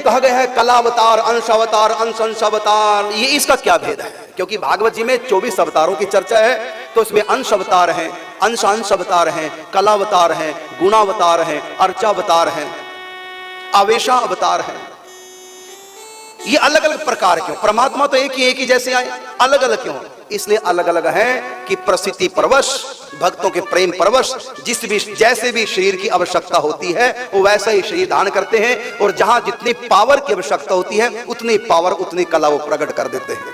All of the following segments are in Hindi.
कहा गया है कला अवतार, अंश अवतार, अंश अंश अवतार, ये इसका क्या भेद है? क्योंकि भागवत जी में 24 अवतारों की चर्चा है, तो इसमें अंश अवतार हैं, अंश अंश अवतार हैं, कला अवतार हैं, गुणावतार हैं, अर्चावतार हैं, आवेशा अवतार हैं। ये अलग अलग प्रकार क्यों? परमात्मा तो एक ही जैसे आए, अलग अलग क्यों? इसलिए अलग अलग है कि प्रसिद्धि परवश, भक्तों के प्रेम परवश जैसे भी शरीर की आवश्यकता होती है वो वैसा ही शरीर धारण करते हैं, और जहां जितनी पावर की आवश्यकता होती है उतनी पावर, उतनी कला वो प्रकट कर देते हैं।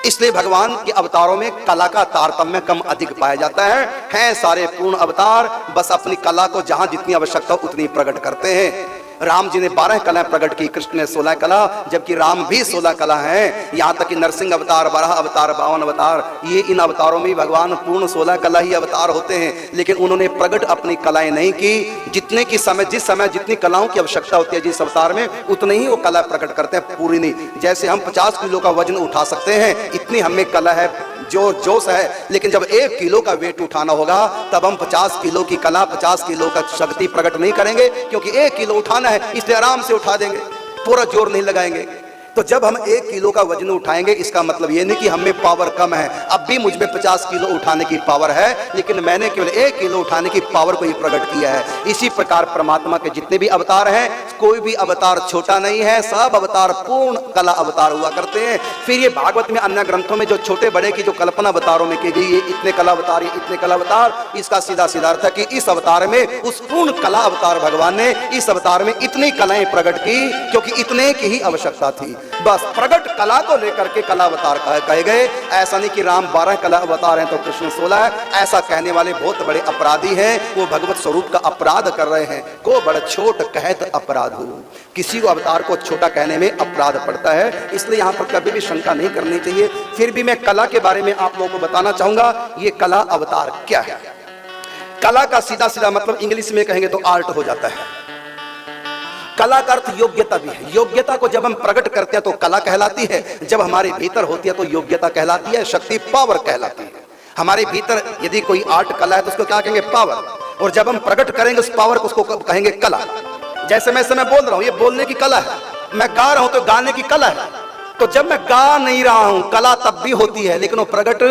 इसलिए भगवान के अवतारों में कला का तारतम्य कम अधिक पाया जाता है सारे पूर्ण अवतार, बस अपनी कला को जहां जितनी आवश्यकता उतनी प्रकट करते हैं। राम जी ने 12 कला प्रकट की, कृष्ण ने 16 कला, जबकि राम भी 16 कला हैं। यहाँ तक कि नरसिंह अवतार, वराह अवतार, 52 अवतार, ये इन अवतारों में भगवान पूर्ण 16 कला ही अवतार होते हैं, लेकिन उन्होंने प्रकट अपनी कलाएं नहीं की। जितने की समय, जिस समय जितनी कलाओं की आवश्यकता होती है जिस अवतार में, उतने ही वो कला प्रकट करते हैं, पूरी नहीं। जैसे हम 50 किलो का वजन उठा सकते हैं, इतनी हमें कला है, जोश है, लेकिन जब 1 किलो का वेट उठाना होगा तब हम 50 किलो की कला, 50 किलो का शक्ति प्रकट नहीं करेंगे, क्योंकि 1 किलो उठाना है, इसलिए आराम से उठा देंगे, पूरा जोर नहीं लगाएंगे। तो जब हम 1 किलो का वजन उठाएंगे, इसका मतलब ये नहीं कि हमें पावर कम है, अब भी मुझ में 50 किलो उठाने की पावर है, लेकिन मैंने केवल 1 किलो उठाने की पावर को ही प्रकट किया है। इसी प्रकार परमात्मा के जितने भी अवतार हैं, कोई भी अवतार छोटा नहीं है, सब अवतार पूर्ण कला अवतार हुआ करते हैं। फिर ये भागवत में, अन्य ग्रंथों में जो छोटे बड़े की जो कल्पना अवतारों में की गई, ये इतने कला अवतार, ये इतने कला अवतार, इसका सीधा सीधा अर्थ है कि इस अवतार में, उस पूर्ण कला अवतार भगवान ने इस अवतार में इतनी कलाएं प्रकट की क्योंकि इतने की ही आवश्यकता थी। बस प्रकट कला को लेकर के कला अवतार कहे गए। ऐसा नहीं कि राम 12 कला अवतार हैं तो कृष्ण 16 है, ऐसा कहने वाले बहुत बड़े अपराधी हैं, वो भगवत स्वरूप का अपराध कर रहे हैं। को बड़ा छोट कहत अपराध हो, किसी को अवतार को छोटा कहने में अपराध पड़ता है, इसलिए यहाँ पर कभी भी शंका नहीं करनी चाहिए। फिर भी मैं कला के बारे में आप लोगों को बताना चाहूंगा, ये कला अवतार क्या है। कला का सीधा सीधा मतलब इंग्लिश में कहेंगे तो आर्ट हो जाता है। कला का अर्थ योग्यता भी है। योग्यता को जब हम प्रकट करते हैं तो कला कहलाती है, जब हमारे भीतर होती है तो योग्यता कहलाती है, शक्ति पावर कहलाती है। हमारे भीतर यदि कोई आर्ट कला है तो उसको क्या कहेंगे? पावर। और जब हम प्रकट करेंगे उस पावर को, उसको कहेंगे कला। जैसे मैं इस समय बोल रहा हूं, ये बोलने की कला है, मैं गा रहा हूं तो गाने की कला है। तो जब मैं गा नहीं रहा हूं, कला तब भी होती है लेकिन वो प्रकट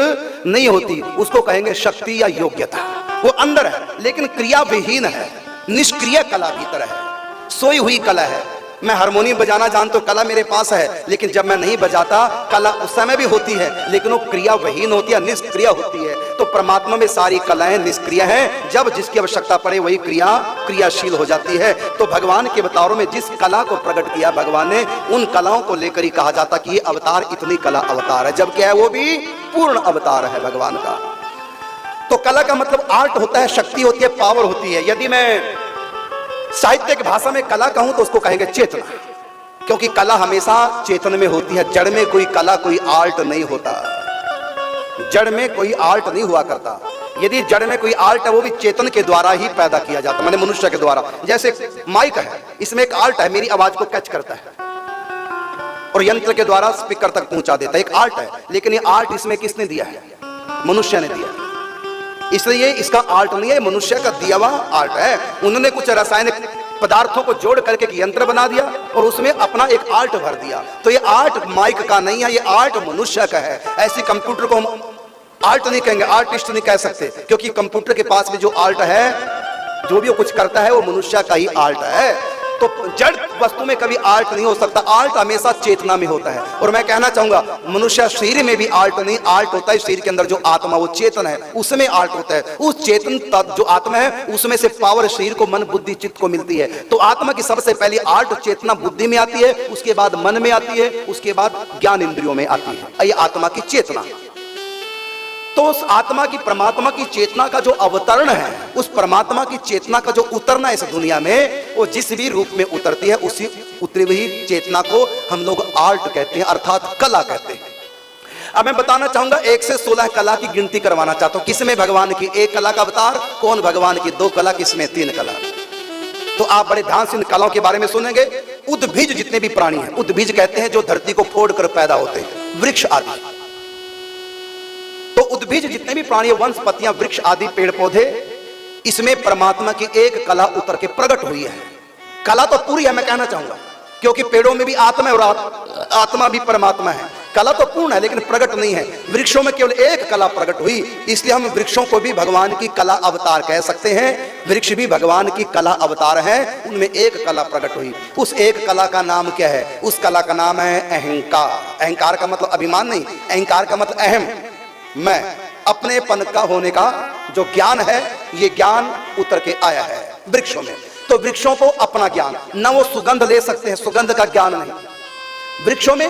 नहीं होती, उसको कहेंगे शक्ति या योग्यता। वो अंदर है लेकिन क्रिया विहीन है, निष्क्रिय कला भीतर है, सोई हुई कला है। मैं हारमोनियम बजाना जानता हूं, कला मेरे पास है, लेकिन जब मैं नहीं बजाता, कला उस समय भी होती है लेकिन वो क्रिया विहीन होती है, निष्क्रिय होती है। तो परमात्मा में सारी कलाएं निष्क्रिय हैं, जब जिसकी आवश्यकता पड़े वही क्रियाशील हो जाती है। तो भगवान के अवतारों में जिस कला को प्रकट किया भगवान ने, उन कलाओं को लेकर ही कहा जाता कि ये अवतार इतनी कला अवतार है, जब क्या है वो भी पूर्ण अवतार है भगवान का। तो कला का मतलब आर्ट होता है, शक्ति होती है, पावर होती है। यदि मैं साहित्य की भाषा में कला कहूं तो उसको कहेंगे चेतना, क्योंकि कला हमेशा चेतन में होती है। जड़ में कोई कला, कोई आर्ट नहीं होता, जड़ में कोई आर्ट नहीं हुआ करता। यदि जड़ में कोई आर्ट है वो भी चेतन के द्वारा ही पैदा किया जाता, माने मनुष्य के द्वारा। जैसे माइक है, इसमें एक आर्ट है, मेरी आवाज को कैच करता है और यंत्र के द्वारा स्पीकर तक पहुंचा देता है, एक आर्ट है। लेकिन ये आर्ट इसमें किसने दिया है? मनुष्य ने दिया, इसलिए इसका आर्ट नहीं है, मनुष्य का दिया हुआ आर्ट है। उन्होंने कुछ रासायनिक पदार्थों को जोड़ करके एक यंत्र बना दिया और उसमें अपना एक आर्ट भर दिया। तो ये आर्ट माइक का नहीं है, ये आर्ट मनुष्य का है। ऐसी कंप्यूटर को हम आर्ट नहीं कहेंगे, आर्टिस्ट नहीं कह सकते, क्योंकि कंप्यूटर के पास में जो आर्ट है, जो भी वो कुछ करता है वो मनुष्य का ही आर्ट है। तो जड़ वस्तु में कभी आर्ट नहीं हो सकता, आर्ट हमेशा चेतना में होता है। और मैं कहना चाहूंगा मनुष्य शरीर में भी आर्ट नहीं, आर्ट होता है शरीर के अंदर जो आत्मा, वो चेतन है, उसमें आर्ट होता है। उस चेतन जो आत्मा है उसमें से पावर शरीर को, मन बुद्धि चित्त को मिलती है। तो आत्मा की सबसे पहली आर्ट चेतना बुद्धि में आती है, उसके बाद मन में आती है, उसके बाद ज्ञान इंद्रियों में आती है। ये आत्मा की चेतना। तो उस आत्मा की, परमात्मा की चेतना का जो अवतरण है, उस परमात्मा की चेतना का जो उतरना इस दुनिया में, वो जिस भी रूप में उतरती है, उसी उतरी हुई चेतना को हम लोग आर्ट कहते हैं, अर्थात कला कहते हैं। अब मैं बताना चाहूंगा 1 से 16 कला की गिनती करवाना चाहता हूं। किसमें भगवान की 1 कला का अवतार, कौन भगवान की 2 कला, किसमें 3 कला। तो आप बड़े ध्यान से इन कलाओं के बारे में सुनेंगे। उद्भिज जितने भी प्राणी हैं, उद्भिज कहते हैं जो धरती को फोड़ कर पैदा होते हैं, वृक्ष आदि। तो उद्भिज जितने भी प्राणी, वंशपतियां, वृक्ष आदि, पेड़ पौधे, इसमें परमात्मा की 1 कला उतर के प्रकट हुई है। कला तो पूरी है, मैं कहना चाहूंगा क्योंकि पेड़ों में भी आत्मा है और आत्मा भी परमात्मा है। कला तो पूर्ण है लेकिन प्रकट नहीं है। वृक्षों में केवल एक कला प्रकट हुई, इसलिए हम वृक्षों को भी भगवान की कला अवतार कह सकते हैं। वृक्ष भी भगवान की कला अवतार है, उनमें एक कला प्रकट हुई। उस एक कला का नाम क्या है? उस कला का नाम है अहंकार। अहंकार का मतलब अभिमान नहीं, अहंकार का मतलब अहम, मैं, अपनेपन का होने का जो ज्ञान है, ये ज्ञान उतर के आया है वृक्षों में। तो वृक्षों को अपना ज्ञान, न वो सुगंध ले सकते हैं, सुगंध का ज्ञान नहीं, वृक्षों में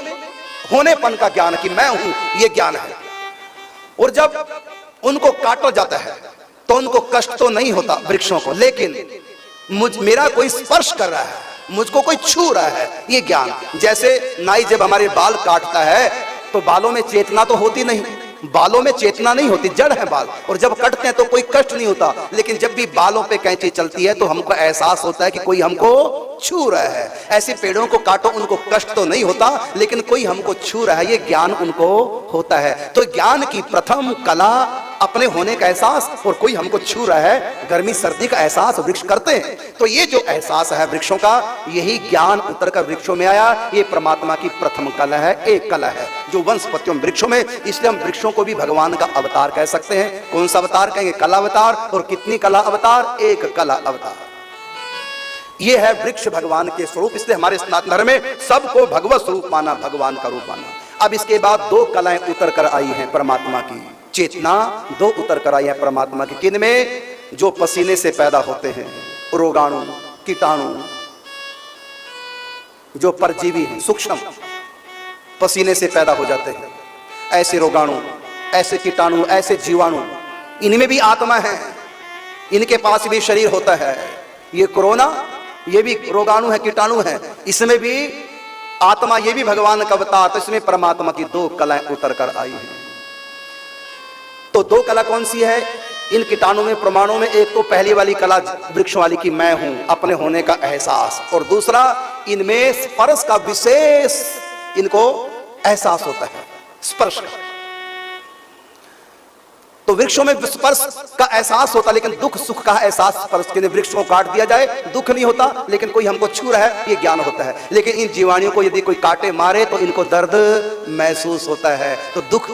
होनेपन का ज्ञान कि मैं हूं, ये ज्ञान है। और जब उनको काटा जाता है तो उनको कष्ट तो नहीं होता वृक्षों को, लेकिन मेरा कोई स्पर्श कर रहा है, मुझको कोई छू रहा है, ये ज्ञान। जैसे नाई जब हमारे बाल काटता है तो बालों में चेतना तो होती नहीं, बालों में चेतना नहीं होती, जड़ है बाल, और जब कटते हैं तो कोई कष्ट नहीं होता। लेकिन जब भी बालों पे कैंची चलती है तो हमको एहसास होता है कि कोई हमको छू रहा है। ऐसे पेड़ों को काटो, उनको कष्ट तो नहीं होता, लेकिन कोई हमको छू रहा है, ये ज्ञान उनको होता है। तो ज्ञान की प्रथम कला अपने होने का एहसास, और कोई हमको छू रहा है, गर्मी सर्दी का एहसास वृक्ष करते हैं। तो ये जो एहसास है वृक्षों का, यही ज्ञान उतर कर वृक्षों में आया। ये परमात्मा की प्रथम कला है, एक कला है जो वंशपतियों वृक्षों में। इसलिए हम वृक्षों को भी भगवान का अवतार कह सकते हैं। कौन सा अवतार कहेंगे? कला अवतार। और कितनी कला अवतार? एक कला अवतार। ये है वृक्ष भगवान के स्वरूप। इसलिए हमारे सनातन धर्म में सबको भगवत स्वरूप माना, भगवान का रूप माना। अब इसके बाद दो कलाएं उतर कर आई हैं परमात्मा की, चेतना दो उतर कर आई है परमात्मा की। किन में? जो पसीने से पैदा होते हैं, रोगाणु, कीटाणु, जो परजीवी हैं, सूक्ष्म पसीने से पैदा हो जाते हैं, ऐसे रोगाणु, ऐसे कीटाणु, ऐसे जीवाणु, इनमें भी आत्मा है, इनके पास भी शरीर होता है। ये कोरोना, ये भी रोगाणु है, कीटाणु है, इसमें भी आत्मा, ये भी भगवान का अवतार। तो इसमें परमात्मा की दो कलाएं उतर कर आई हैं। तो दो कला कौन सी है इन कीटाणु में, प्रमाणों में? एक तो पहली वाली कला वृक्षों वाली की मैं हूं, अपने होने का एहसास, और दूसरा इनमें स्पर्श का विशेष इनको एहसास होता है, स्पर्श का। तो वृक्षों में स्पर्श का एहसास होता, लेकिन दुख सुख का एहसास स्पर्श के लिए वृक्ष को काट दिया जाए दुख नहीं होता, लेकिन कोई हमको छू रहा है, ये ज्ञान होता है। लेकिन इन जीवाणुओं को यदि कोई काटे मारे तो इनको दर्द महसूस होता है, तो दुख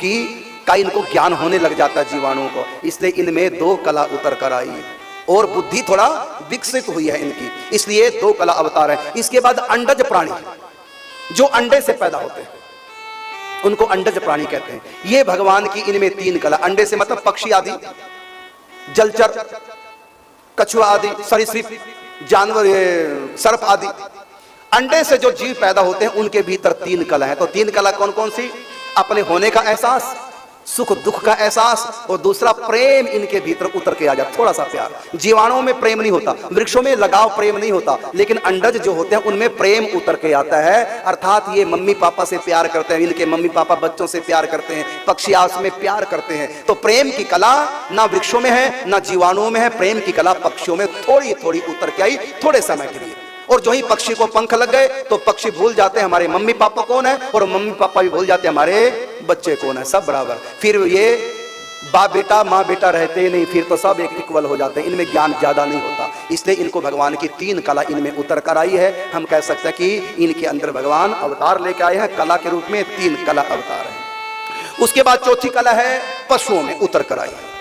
का इनको ज्ञान होने लग जाता है जीवाणुओं को। इसलिए इनमें दो कला उतर कर आई और बुद्धि थोड़ा विकसित हुई है इनकी, इसलिए दो कला अवतार है। इसके बाद अंडज प्राणी, जो अंडे से पैदा होते हैं, उनको अंडज प्राणी कहते हैं। ये भगवान की इनमें तीन कला। अंडे से मतलब पक्षी आदि, जलचर, कछुआ आदि, सरीसृप जानवर, सर्प आदि। अंडे से जो जीव पैदा होते हैं उनके भीतर तीन कला है। तो तीन कला कौन कौन सी? अपने होने का एहसास, सुख दुख का एहसास, और दूसरा प्रेम इनके भीतर उतर के आ जाता, थोड़ा सा प्यार। जीवाणुओं में प्रेम नहीं होता, वृक्षों में लगाव प्रेम नहीं होता, लेकिन अंडज जो होते हैं उनमें प्रेम उतर के आता है। अर्थात ये मम्मी पापा से प्यार करते हैं, इनके मम्मी पापा बच्चों से प्यार करते हैं, पक्षी आपस में प्यार करते हैं। तो प्रेम की कला ना वृक्षों में है ना जीवाणुओं में है, प्रेम की कला पक्षियों में थोड़ी थोड़ी उतर के आई, थोड़े समय के लिए। और जो ही पक्षी को पंख लग गए तो पक्षी भूल जाते हैं हमारे मम्मी पापा कौन है, और मम्मी पापा भी भूल जाते हैं हमारे बच्चे कौन है, सब बराबर। फिर ये बाप बेटा माँ बेटा रहते नहीं, फिर तो सब एक इक्वल हो जाते हैं, इनमें ज्ञान ज्यादा नहीं होता। इसलिए इनको भगवान की तीन कला इनमें उतर कर आई है। हम कह सकते हैं कि इनके अंदर भगवान अवतार लेकर आए हैं, कला के रूप में तीन कला अवतार है। उसके बाद चौथी कला है पशुओं में उतर कर आई है,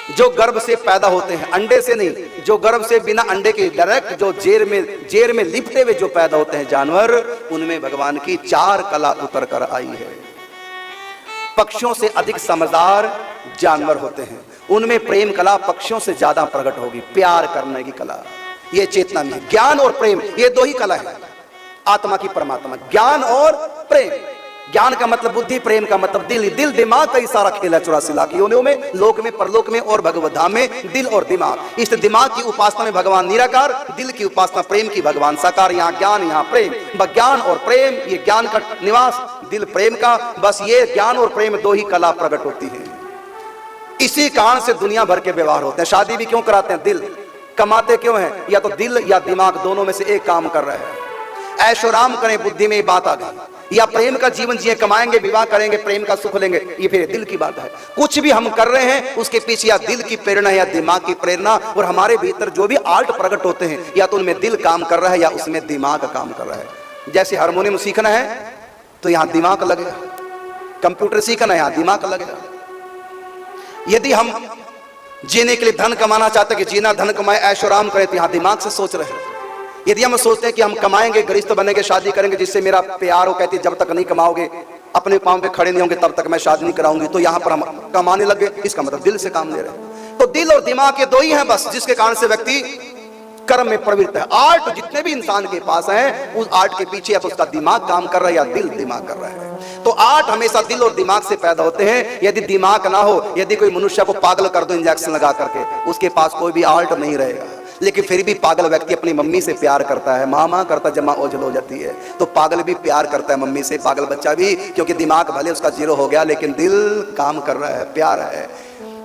जो गर्भ से पैदा होते हैं, अंडे से नहीं, जो गर्भ से बिना अंडे के डायरेक्ट जो जेर में लिपटे हुए जो पैदा होते हैं जानवर, उनमें भगवान की चार कला उतर कर आई है। पक्षियों से अधिक समझदार जानवर होते हैं, उनमें प्रेम कला पक्षियों से ज्यादा प्रकट होगी, प्यार करने की कला। ये चेतना में ज्ञान और प्रेम, ये दो ही कला है आत्मा की, परमात्मा। ज्ञान और प्रेम, ज्ञान का मतलब बुद्धि, प्रेम का मतलब दिल। दिल दिमाग का ही सारा खेल है 84 लाख योनियों में, लोक में, परलोक में और भगवत धाम में। दिल और दिमाग, इस दिमाग की उपासना में भगवान निराकार, दिल की उपासना प्रेम की भगवान साकार। यहाँ ज्ञान, यहाँ प्रेम, ज्ञान और प्रेम, ये ज्ञान का निवास, दिल प्रेम का। बस ये ज्ञान और प्रेम दो ही कला प्रकट होती है। इसी कारण से दुनिया भर के व्यवहार होते हैं। शादी भी क्यों कराते हैं? दिल। कमाते क्यों हैं? या तो दिल या दिमाग दोनों में से एक काम कर रहा है। ऐशोराम करें, बुद्धि में बात आ गई, या प्रेम का जीवन जिए, कमाएंगे, विवाह करेंगे, प्रेम का सुख लेंगे, ये फिर दिल की बात है। कुछ भी हम कर रहे हैं उसके पीछे या दिल की प्रेरणा या दिमाग की प्रेरणा, और हमारे भीतर जो भी आर्ट प्रकट होते हैं या तो उनमें दिल काम कर रहा है या उसमें दिमाग काम कर रहा है। जैसे हारमोनियम सीखना है तो यहां दिमाग लगेगा, कंप्यूटर सीखना है यहां दिमाग लगेगा। यदि हम जीने के लिए धन कमाना चाहते हैं कि जीना धन कमाए ऐशोराम करें, तो यहां दिमाग से सोच रहे हैं। यदि हम सोचते हैं कि हम कमाएंगे, गृहस्थ बनेंगे, शादी करेंगे जिससे मेरा प्यार हो, कहती जब तक नहीं कमाओगे, अपने पांव पे खड़े नहीं होंगे, तब तक मैं शादी नहीं कराऊंगी, तो यहां पर हम कमाने लगे, इसका मतलब दिल से काम ले रहे हैं। तो दिल और दिमाग ये दो ही हैं बस, जिसके कारण से व्यक्ति कर्म में प्रवृत्त है। आर्ट जितने भी इंसान के पास है, उस आर्ट के पीछे या तो उसका दिमाग काम कर रहा है या दिल दिमाग कर रहा है। तो आर्ट हमेशा दिल और दिमाग से पैदा होते हैं। यदि दिमाग ना हो, यदि कोई मनुष्य को पागल कर दो इंजेक्शन लगा करके, उसके पास कोई भी आर्ट नहीं रहेगा। लेकिन फिर भी पागल व्यक्ति अपनी मम्मी से प्यार करता है, माँ माँ करता जब माँ ओझल हो जाती है, तो पागल भी प्यार करता है मम्मी से, पागल बच्चा भी, क्योंकि दिमाग भले उसका जीरो हो गया लेकिन दिल काम कर रहा है, प्यार है।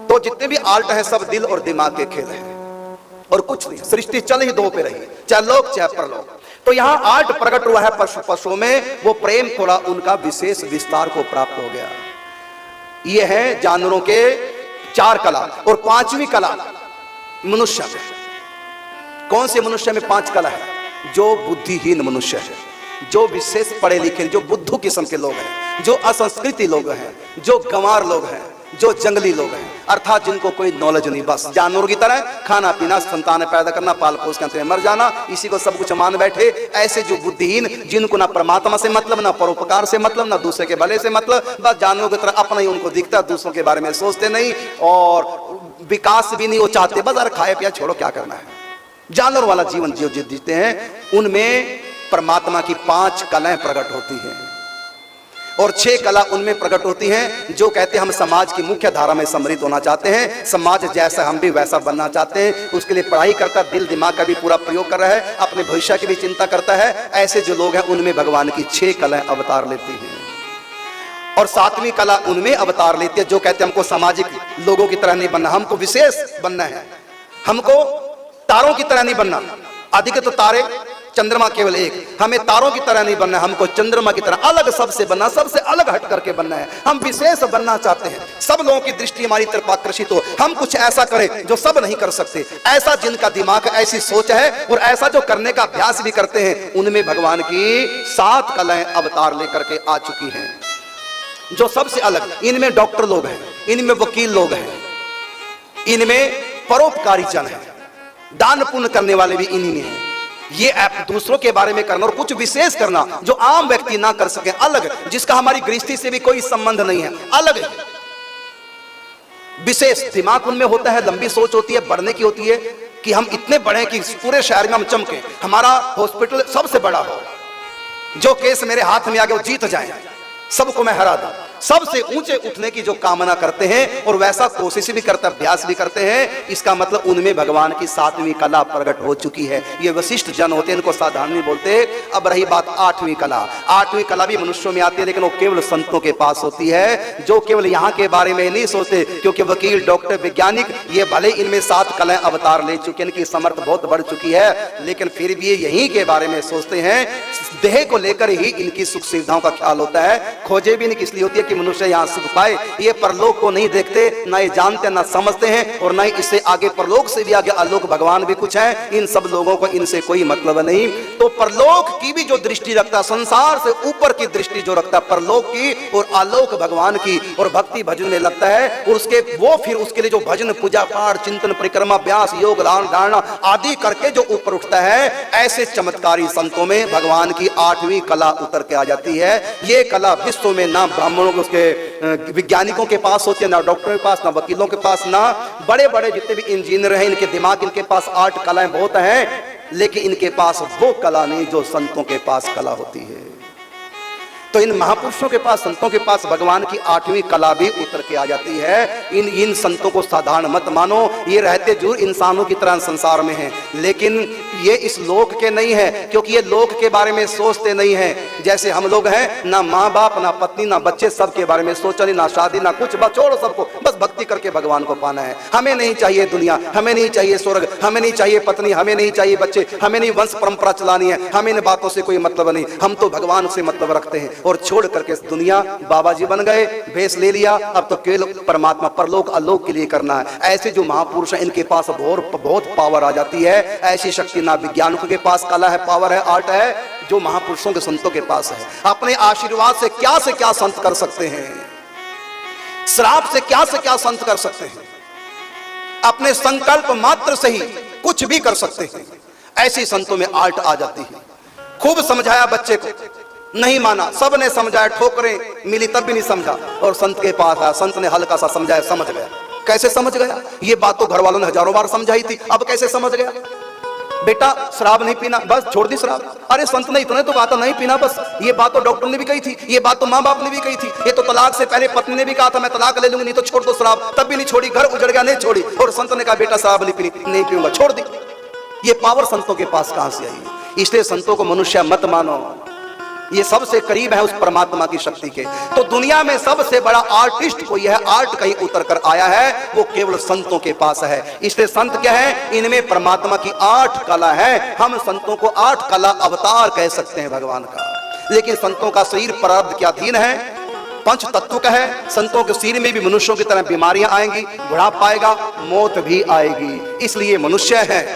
तो जितने भी आर्ट है सब दिल और दिमाग के खेल है और कुछ नहीं। सृष्टि चल ही दो पे रही, चाहे लोक चाहे परलोक। तो यहाँ आर्ट प्रकट हुआ है पशुओं में, वो प्रेम थोड़ा उनका विशेष विस्तार को प्राप्त हो गया। ये है जानवरों के 4 कला, और 5वीं कला मनुष्य में। कौन से मनुष्य में 5 कला है? जो बुद्धिहीन मनुष्य है, जो विशेष पढ़े लिखे, जो बुद्धू किस्म के लोग हैं, जो असंस्कृति लोग हैं, जो गंवार लोग हैं, जो जंगली लोग हैं, अर्थात जिनको कोई नॉलेज नहीं, बस जानवरों की तरह खाना पीना, संतान पैदा करना, पाल पोस के अंत में मर जाना, इसी को सब कुछ मान बैठे। ऐसे जो बुद्धिहीन, जिनको ना परमात्मा से मतलब, ना परोपकार से मतलब, ना दूसरे के भले से मतलब, बस जानवरों की तरह अपना ही उनको दिखता है, दूसरों के बारे में सोचते नहीं और विकास भी नहीं वो चाहते, बस अरे खाए पिया छोड़ो क्या करना है। जानवर वाला जीवन जो जीते हैं, उनमें परमात्मा की 5 कलाएं प्रकट होती हैं और 6 कला उनमें प्रकट होती हैं जो कहते हैं हम समाज की मुख्य धारा में सम्मिलित होना चाहते हैं, समाज जैसा हम भी वैसा बनना चाहते हैं, उसके लिए पढ़ाई करता, दिल दिमाग का भी पूरा प्रयोग कर रहा है, अपने भविष्य की भी चिंता करता है। ऐसे जो लोग हैं उनमें भगवान की 6 कलाएं अवतार लेती हैं। और 7वीं कला उनमें अवतार लेती है जो कहते हैं हमको सामाजिक लोगों की तरह नहीं बनना, हमको विशेष बनना है, हमको तारों की तरह नहीं बनना। अधिक तो तारे, चंद्रमा केवल एक, हमें तारों की तरह नहीं बनना है, हमको चंद्रमा की तरह अलग सबसे बनना, सबसे अलग हट करके बनना है। हम विशेष बनना चाहते हैं, सब लोगों की दृष्टि हमारी तरफ आकर्षित हो, हम कुछ ऐसा करें जो सब नहीं कर सकते। ऐसा जिनका दिमाग, ऐसी सोच है और ऐसा जो करने का अभ्यास भी करते हैं, उनमें भगवान की 7 कलाएं अवतार लेकर के आ चुकी हैं जो सबसे अलग। इनमें डॉक्टर लोग हैं, इनमें वकील लोग हैं, इनमें परोपकारी जन है, दान पुण्य करने वाले भी इन्हीं में हैं। ये ऐप दूसरों के बारे में करना और कुछ विशेष करना जो आम व्यक्ति ना कर सके, अलग, जिसका हमारी गृहस्थी से भी कोई संबंध नहीं है, अलग है। विशेष दिमाग उनमें होता है, लंबी सोच होती है, बढ़ने की होती है कि हम इतने बड़े कि पूरे शहर में हम चमके, हमारा हॉस्पिटल सबसे बड़ा हो, जो केस मेरे हाथ में आ गया वो जीत जाए, सबको मैं हरा दूं, सबसे ऊंचे उठने की जो कामना करते हैं और वैसा कोशिश भी करते, अभ्यास भी करते हैं। इसका मतलब उनमें भगवान की 7वीं कला प्रकट हो चुकी है। ये वशिष्ठ जन होते हैं, इनको साधारण नहीं बोलते। अब रही बात 8वीं कला। 8वीं कला भी मनुष्यों में आती है, लेकिन वो केवल संतों के पास होती है, जो केवल यहाँ के बारे में नहीं सोचते, क्योंकि वकील, डॉक्टर, वैज्ञानिक, ये भले इनमें 7 कलाएं अवतार ले चुके हैं, इनकी समर्थ बहुत बढ़ चुकी है, लेकिन फिर भी ये यहीं के बारे में सोचते हैं। देह को लेकर ही इनकी सुख सुविधाओं का ख्याल होता है। खोजे भी नहीं किस लिए होती है कि मनुष्य यहाँ सुख पाए। ये परलोक को नहीं देखते, ना ये जानते, ना समझते हैं, और ना ही इससे आगे परलोक से भी आगे आलोक भगवान भी कुछ है। इन सब लोगों को इनसे कोई मतलब नहीं। तो परलोक की भी जो दृष्टि रखता है, संसार से ऊपर की दृष्टि जो रखता है, परलोक की और आलोक भगवान की, और भक्ति भजन में लगता है, और उसके वो फिर उसके लिए जो भजन, पूजा पाठ, चिंतन, परिक्रमा, व्यास, योग, दान, धारणा आदि करके जो ऊपर उठता है, ऐसे चमत्कारी संतों में भगवान की 8वीं कला उतर के आ जाती है। ये कला विश्व में ना ब्राह्मणों के, उसके वैज्ञानिकों के पास होती है, ना डॉक्टरों के पास, ना वकीलों के पास, ना बड़े बड़े जितने भी इंजीनियर हैं, इनके दिमाग, इनके पास 8 कलाएं बहुत हैं, लेकिन इनके पास वो कला नहीं जो संतों के पास कला होती है। तो इन महापुरुषों के पास, संतों के पास भगवान की 8वीं कला भी उतर के आ जाती है। इन संतों को साधारण मत मानो, ये रहते जरूर इंसानों की तरह संसार में हैं, लेकिन ये इस लोक के नहीं है, क्योंकि ये लोक के बारे में सोचते नहीं हैं। जैसे हम लोग हैं, ना माँ बाप, ना पत्नी, ना बच्चे, सबके बारे में सोचा नहीं, ना शादी, ना कुछ, बस छोड़ो सबको, बस भक्ति करके भगवान को पाना है। हमें नहीं चाहिए दुनिया, हमें नहीं चाहिए स्वर्ग, हमें नहीं चाहिए पत्नी, हमें नहीं चाहिए बच्चे, हमें नहीं वंश परंपरा चलानी है, हमें इन बातों से कोई मतलब नहीं, हम तो भगवान से मतलब रखते हैं। और छोड़ करके दुनिया, बाबा जी बन गए, भेष ले लिया, अब तो केवल परमात्मा परलोक आलोक के लिए करना है। ऐसे जो महापुरुष हैं, इनके पास बहुत पावर आ जाती है। ऐसी शक्ति ना विज्ञानिकों के पास कला है, पावर है, आर्ट है, जो महापुरुषों के, संतों के पास है। अपने आशीर्वाद से क्या संत कर सकते हैं, श्राप से क्या संत कर सकते हैं, अपने संकल्प मात्र से ही कुछ भी कर सकते हैं। ऐसी संतों में आर्ट आ जाती है। खूब समझाया बच्चे को, नहीं माना, सबने समझाया, ठोकरें मिली तब भी नहीं समझा, और संत के पास आया, संत ने हल्का सा समझाया, समझ गया। कैसे समझ गया? ये बात तो घर वालों ने हजारों बार समझाई थी, अब कैसे समझ गया? बेटा शराब नहीं पीना, बस छोड़ दी शराब। अरे संत ने इतने तो कहा था नहीं पीना, बस। ये बात तो डॉक्टर ने भी कही थी, ये बात तो माँ बाप ने भी कही थी, ये तो तलाक से पहले पत्नी ने भी कहा था मैं तलाक ले लूंगी, नहीं तो छोड़ दो शराब, तब भी नहीं छोड़ी, घर उजड़ गया, नहीं छोड़ी। और संत ने कहा बेटा शराब नहीं पीनी, नहीं पीऊंगा, छोड़ दी। ये पावर संतों के पास कहां से आई? इसलिए संतों को मनुष्य मत मानो, ये सबसे करीब है उस परमात्मा की शक्ति के। तो दुनिया में सबसे बड़ा आर्टिस्ट कोई है, आर्ट कहीं उतर कर आया है, वो केवल संतों के पास है। इसलिए संत क्या है? इनमें परमात्मा की 8 कला है। हम संतों को 8 कला अवतार कह सकते हैं भगवान का। लेकिन संतों का शरीर प्रारब्ध के अधीन है, 5 तत्व का है। संतों के शरीर में भी मनुष्यों की तरह बीमारियां आएंगी, बुढ़ापा आएगा, मौत भी आएगी, इसलिए मनुष्य है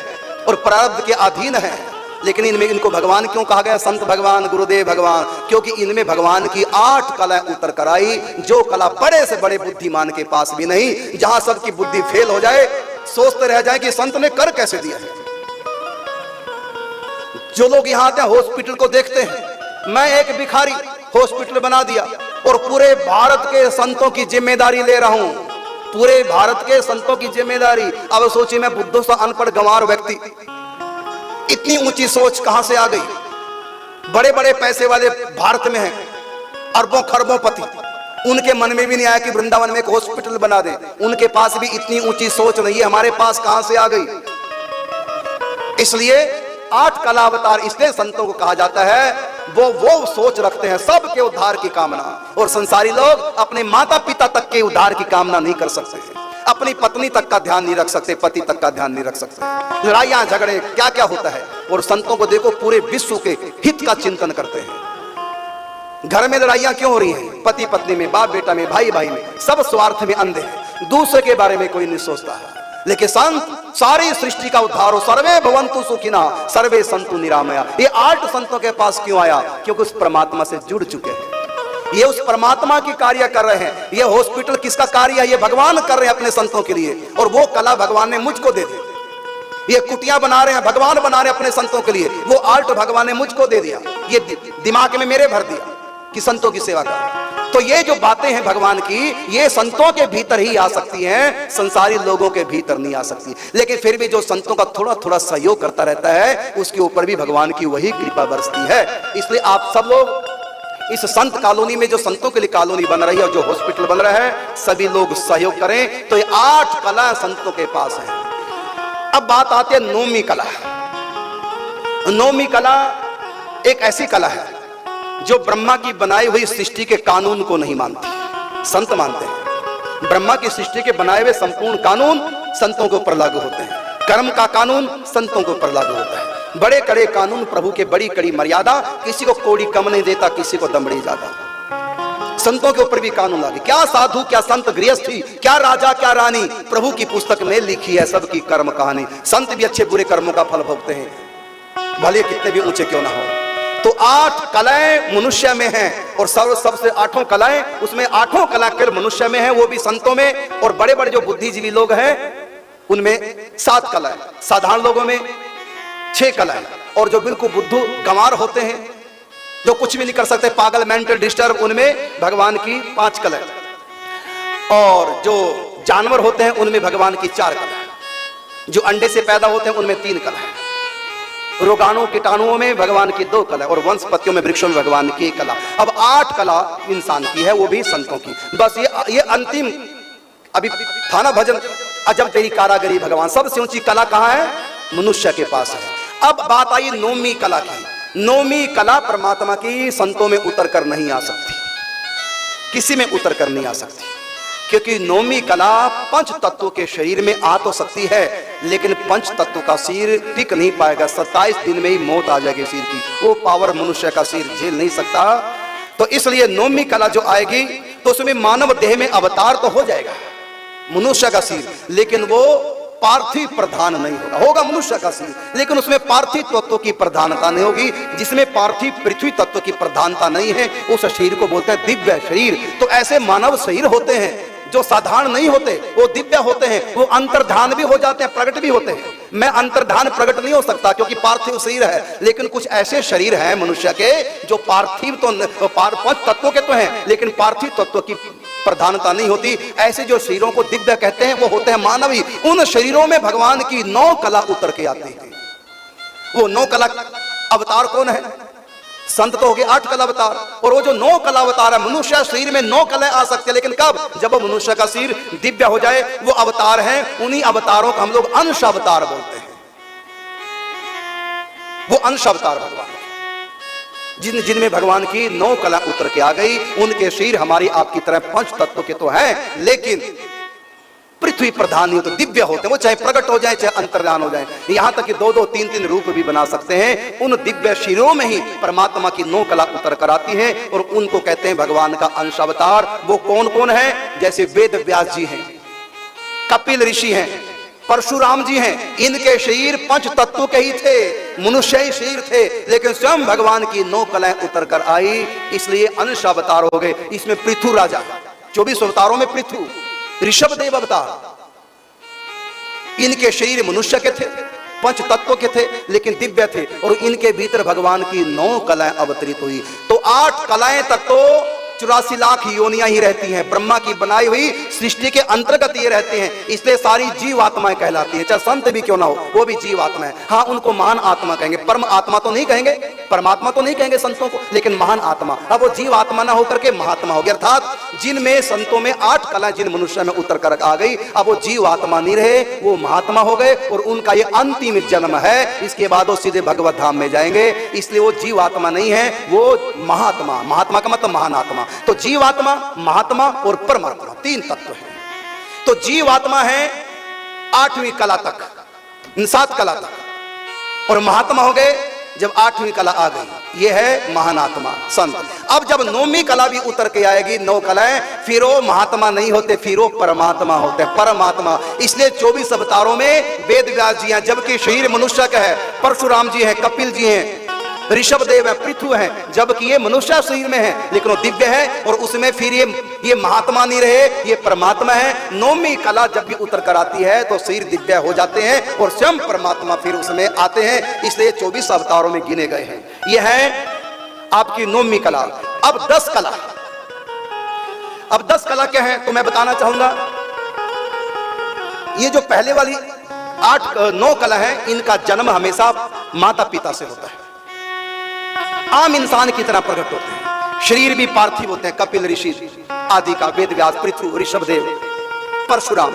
और प्रारब्ध के अधीन है। लेकिन इनमें इनको भगवान क्यों कहा गया? संत भगवान, गुरुदेव भगवान, क्योंकि इनमें भगवान की 8 कला उतर कर आई, जो कला बड़े से बड़े बुद्धिमान के पास भी नहीं। जहां सबकी बुद्धि फेल हो जाए, सोचते रह जाए कि संत ने कर कैसे दिया है। जो लोग यहां आते हैं, हॉस्पिटल को देखते हैं, मैं एक भिखारी हॉस्पिटल बना दिया और पूरे भारत के संतों की जिम्मेदारी ले रहा हूं, पूरे भारत के संतों की जिम्मेदारी। अब सोचिए, मैं बुद्धों सा अनपढ़ गंवार व्यक्ति, इतनी ऊंची सोच कहां से आ गई? बड़े बड़े पैसे वाले भारत में हैं, अरबों खरबों पति, उनके मन में भी नहीं आया कि वृंदावन में एक हॉस्पिटल बना दें। उनके पास भी इतनी ऊंची सोच नहीं है, हमारे पास कहां से आ गई? इसलिए 8 कला अवतार इसलिए संतों को कहा जाता है, वो सोच रखते हैं सबके उद्धार की कामना। और संसारी लोग अपने माता पिता तक के उद्धार की कामना नहीं कर सकते, अपनी पत्नी तक का ध्यान नहीं रख सकते, पति तक का ध्यान नहीं रख सकते। लड़ाइयां झगड़े क्या क्या होता है। और संतों को देखो, पूरे विश्व के हित का चिंतन करते हैं। घर में लड़ाइयां क्यों हो रही हैं? पति पत्नी में, बाप बेटा में, भाई भाई में, सब स्वार्थ में अंधे हैं, दूसरे के बारे में कोई नहीं सोचता है। लेकिन संत सारी सृष्टि का उद्धार हो, सर्वे भवन्तु सुखिना सर्वे संतु निरामया। ये 8 संतों के पास क्यों आया? क्योंकि उस परमात्मा से जुड़ चुके हैं, ये उस परमात्मा की कार्य कर रहे हैं। ये हॉस्पिटल किसका कार्य है? ये भगवान कर रहे हैं अपने संतों के लिए, और वो कला भगवान ने मुझको दे दी। ये कुटिया बना रहे हैं, भगवान बना रहे हैं अपने संतों के लिए, वो आर्ट भगवान ने मुझको दे दिया, ये दिमाग में मेरे भर दिया कि संतों की सेवा कर। तो ये जो बातें हैं भगवान की, ये संतों के भीतर ही आ सकती हैं, संसारी लोगों के भीतर नहीं आ सकती। लेकिन फिर भी जो संतों का थोड़ा थोड़ा सहयोग करता रहता है, उसके ऊपर भी भगवान की वही कृपा बरसती है। इसलिए आप सब लोग इस संत कॉलोनी में, जो संतों के लिए कॉलोनी बन रही है और जो हॉस्पिटल बन रहा है, सभी लोग सहयोग करें। तो ये 8 कला संतों के पास है। अब बात आती है 9वीं कला। 9वीं कला एक ऐसी कला है जो ब्रह्मा की बनाई हुई सृष्टि के कानून को नहीं मानती, संत मानते हैं। ब्रह्मा की सृष्टि के बनाए हुए संपूर्ण कानून संतों के ऊपर लागू होते हैं। कर्म का कानून संतों के ऊपर लागू होता है। बड़े कड़े कानून, प्रभु के बड़ी कड़ी मर्यादा, किसी को कोड़ी कम नहीं देता, किसी को दमड़ी ज्यादा। संतों के ऊपर भी कानून लागे। क्या साधु, क्या संत, गृहस्थी, क्या राजा, क्या रानी, प्रभु की पुस्तक में लिखी है सबकी कर्म कहानी। संत भी अच्छे बुरे कर्मों का फल भोगते हैं, भले कितने भी ऊंचे क्यों ना हो। तो 8 कलाएं मनुष्य में हैं, और सबसे 8 कलाएं, उसमें 8 कला केवल मनुष्य में है, वो भी संतों में। और बड़े बड़े जो बुद्धिजीवी लोग हैं उनमें 7 कलाएं, साधारण लोगों में 6 कलाएं, और जो बिल्कुल बुद्धू गंवार होते हैं, जो कुछ भी नहीं कर सकते, पागल, मेंटल डिस्टर्ब, उनमें भगवान की 5 कलाएं, और जो जानवर होते हैं उनमें भगवान की 4 कलाएं, जो अंडे से पैदा होते हैं उनमें 3 कलाएं। रोगाणु कीटाणुओं में भगवान की 2 कला और वंशपतियों में वृक्षों में भगवान की 1 कला। अब 8 कला इंसान की है, वो भी संतों की। बस ये अंतिम अभी था ना भजन, अजब तेरी कारागरी भगवान, सबसे ऊंची कला कहाँ है? मनुष्य के पास है। अब बात आई 9वीं कला की। 9वीं कला परमात्मा की संतों में उतर कर नहीं आ सकती, किसी में उतर कर नहीं आ सकती, क्योंकि 9वीं कला पंच तत्वों के शरीर में आ तो सकती है, लेकिन पंच तत्वों का सिर टिक नहीं पाएगा। 27 दिन में ही मौत आ जाएगी सिर की, वो पावर मनुष्य का सिर झेल नहीं सकता। तो इसलिए 9वीं कला जो आएगी तो उसमें मानव देह में अवतार तो हो जाएगा मनुष्य का सिर, लेकिन वो पार्थिव प्रधान नहीं होगा। होगा मनुष्य का सिर, लेकिन उसमें पार्थिव तत्वों की प्रधानता नहीं होगी। जिसमें पार्थिव पृथ्वी तत्व की प्रधानता नहीं है, उस शरीर को बोलते हैं दिव्य शरीर। तो ऐसे मानव शरीर होते हैं जो साधारण नहीं होते, वो दिव्य होते हैं, वो अंतर्धान भी हो जाते हैं, प्रकट भी होते हैं। मैं अंतर्धान प्रकट नहीं हो सकता क्योंकि पार्थिव शरीर है, लेकिन कुछ ऐसे शरीर हैं मनुष्य के जो पार्थिव तो पंच तत्वों के तो हैं, लेकिन पार्थिव तत्व की प्रधानता नहीं होती। ऐसे जो शरीरों को दिव्य कहते हैं वो होते हैं मानवी। उन शरीरों में भगवान की 9 कला उतर के आती है। वो 9 कला अवतार कौन है? संत तो हो गए 8 कला अवतार, और वो जो 9 कला अवतार है, मनुष्य शरीर में 9 कलाएं आ सकती है, लेकिन कब? जब वो मनुष्य का सिर दिव्य हो जाए। वो अवतार हैं, उन्हीं अवतारों को हम लोग अंश अवतार बोलते हैं। वो अंश अवतार भगवान जिनमें भगवान की 9 कला उतर के आ गई। उनके शरीर हमारी आपकी तरह पंच तत्व के तो हैं, लेकिन पृथ्वी प्रधान नहीं, तो दिव्य होते हैं। वो चाहे प्रकट हो जाए चाहे अंतर्धान हो जाए, यहां तक कि 2-2, 3-3 रूप भी बना सकते हैं। उन दिव्य शरीरों में ही परमात्मा की 9 कला उतर कर आती है, और उनको कहते हैं भगवान का अंश अवतार। वो कौन कौन है? जैसे वेद व्यास जी हैं, कपिल ऋषि हैं, परशुराम जी हैं। इनके शरीर पंच तत्व के ही थे, मनुष्य ही शरीर थे, लेकिन स्वयं भगवान की 9 कलाएं उतर कर आई, इसलिए अंश अवतार हो गए। इसमें पृथु राजा, 24 अवतारों में पृथु ऋषभ देव अवतार, इनके शरीर मनुष्य के थे, पंच तत्व के थे, लेकिन दिव्य थे, और इनके भीतर भगवान की 9 कलाएं अवतरित हुई। तो 8 कलाएं तक तो 84 लाख योनियां ही रहती हैं, ब्रह्मा की बनाई हुई सृष्टि के अंतर्गत ये रहते हैं, इसलिए सारी जीव आत्माएं कहलाती हैं। चाहे संत भी क्यों ना हो, वो भी जीव आत्मा है। हाँ, उनको महान आत्मा कहेंगे, परम आत्मा तो नहीं कहेंगे, परमात्मा तो नहीं कहेंगे संतों को, लेकिन महान आत्मा। अब वो जीव आत्मा ना होकर के महात्मा हो गया, अर्थात जिनमें संतों में 8 कला जिन मनुष्य में उतर कर आ गई, अब वो जीव आत्मा नहीं रहे, वो महात्मा हो गए, और उनका ये अंतिम जन्म है। इसके बाद वो सीधे भगवत धाम में जाएंगे, इसलिए वो जीव आत्मा नहीं है, वो महात्मा। महात्मा का मतलब महान आत्मा। तो जीवात्मा, महात्मा और परमात्मा 3 तत्व हैं। तो जीवात्मा है 8वीं कला तक, 7 कला तक, और महात्मा हो गए जब 8वीं कला आ गई, ये है महान आत्मा संत। अब जब 9वीं कला भी उतर के आएगी, 9 कलाएं, फिर वो महात्मा नहीं होते, फिर वो परमात्मा होते हैं, परमात्मा। इसलिए 24 अवतारों में वेद व्यास जी हैं, जबकि शरीर मनुष्य का है, परशुराम जी हैं, कपिल जी हैं, ऋषभ देव है, पृथु है, जबकि ये मनुष्य शरीर में है, लेकिन वो दिव्य है, और उसमें फिर ये महात्मा नहीं रहे, ये परमात्मा है। 9वीं कला जब भी उतर कर आती है तो शरीर दिव्य हो जाते हैं, और स्वयं परमात्मा फिर उसमें आते हैं, इसलिए 24 अवतारों में गिने गए हैं। ये है आपकी 9वीं कला। अब 10 कला, अब 10 कला क्या है तो मैं बताना चाहूंगा। ये जो पहले वाली 9 कला है, इनका जन्म हमेशा माता पिता से होता है, आम इंसान की तरह प्रकट होते हैं। शरीर भी पार्थिव होते हैं, कपिल ऋषि आदि का, वेद व्यास, पृथु, ऋषभदेव, परशुराम